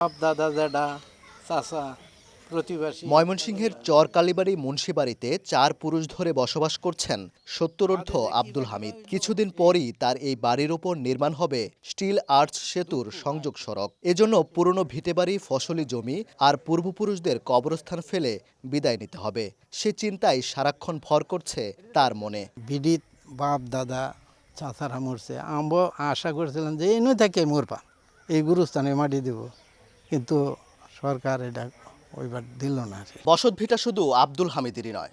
দাদা দাদা চাচা প্রতিবেশী ময়মনসিংহের চর কালীবাড়ি মুন্সিবাড়িতে 4 পুরুষ ধরে বসবাস করছেন 70ঊর্ধ্ব আব্দুল হামিদ। কিছুদিন পরই তার এই বাড়ির ওপর নির্মাণ হবে স্টিল আর্চ সেতুর সংযোগ সড়ক। এজন্য পুরনো ভিটেবাড়ি, ফসলি জমি আর পূর্বপুরুষদের কবরস্থান ফেলে বিদায় নিতে হবে। সে চিন্তায় সারাক্ষণ ভর করছে তার মনে। বিডিত বাপ দাদা চাচারা মরছে, আমরা আশা করছিলাম যে এনে থেকে মরবা, এই গুরুস্থানে মাটি দেব, কিন্তু সরকার এটা ওইবার দিল না। বসতভিটা শুধু আব্দুল হামিদেরই নয়,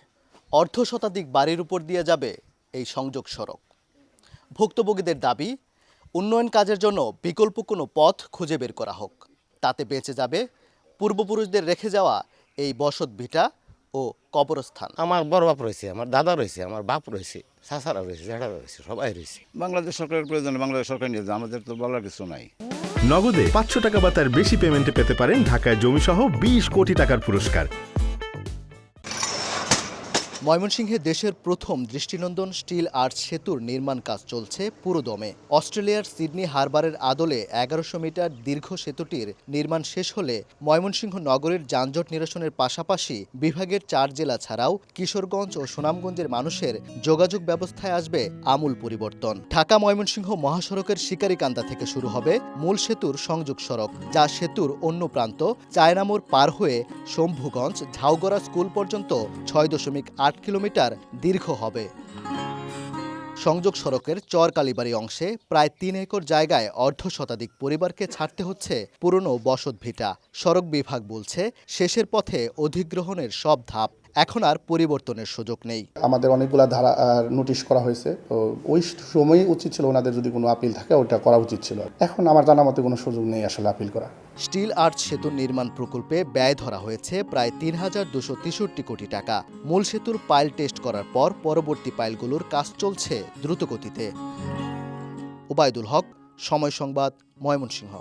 অর্ধশতাধিক বাড়ির উপর দিয়ে যাবে এই সংযোগ সড়ক। ভুক্তভোগীদের দাবি, উন্নয়ন কাজের জন্য বিকল্প কোনো পথ খুঁজে বের করা হোক। তাতে বেঁচে যাবে পূর্বপুরুষদের রেখে যাওয়া এই বসতভিটা ও কবরস্থান। আমার বড় বাপ রয়েছে, আমার দাদা রয়েছে, আমার বাপ রয়েছে, চাচারা রয়েছে, জ্যাঠারা রয়েছে, সবাই রয়েছে। বাংলাদেশ সরকারের প্রয়োজনে বাংলাদেশ সরকার নিয়ে যায়, আমাদের তো বলার কিছু নাই। নগদে 500 টাকা বা তার বেশি পেমেন্টে পেতে পারেন ঢাকায় জমিসহ 20 কোটি টাকার পুরস্কার। ময়মনসিংহে দেশের প্রথম দৃষ্টিনন্দন স্টিল আর্চ সেতুর নির্মাণ কাজ চলছে পুরোদমে। অস্ট্রেলিয়ার সিডনি হারবারের আদলে 1100 মিটার দীর্ঘ সেতুটির নির্মাণ শেষ হলে ময়মনসিংহ নগরের যানজট নিরসনের পাশাপাশি বিভাগের 4 জেলা ছাড়াও কিশোরগঞ্জ ও সুনামগঞ্জের মানুষের যোগাযোগ ব্যবস্থায় আসবে আমূল পরিবর্তন। ঢাকা ময়মনসিংহ মহাসড়কের শিকারীকান্দা থেকে শুরু হবে মূল সেতুর সংযোগ সড়ক, যা সেতুর অন্য প্রান্ত চায়নামোড় পার হয়ে শম্ভুগঞ্জ ঝাউগড়া স্কুল পর্যন্ত 6.8 কিলোমিটার দীর্ঘ হবে। সংযোগ সড়কের চর কালীবাড়ি অংশে প্রায় 3 একর জায়গায় অর্ধশতাধিক পরিবারকে ছাড়তে হচ্ছে পুরনো বসতভিটা। সড়ক বিভাগ বলছে, শেষের পথে অধিগ্রহণের সব ধাপ, এখন আর পরিবর্তনের সুযোগ নেই। আমাদের অনেকগুলো ধারা নোটিশ করা হয়েছে, তো ওই সময়ই উচিত ছিল ওনাদের যদি কোনো আপিল থাকে ওটা করা উচিত ছিল। এখন আমার জানা মতে কোনো সুযোগ নেই আসলে আপিল করা। স্টিল আর্চ সেতুর নির্মাণ প্রকল্পে ব্যয় ধরা হয়েছে প্রায় ৩,২৬৩ কোটি টাকা। মূল সেতুর পাইল টেস্ট করার পর পরবর্তী পাইলগুলোর কাজ চলছে দ্রুতগতিতে। ওবায়দুল হক, সময় সংবাদ, ময়মনসিংহ।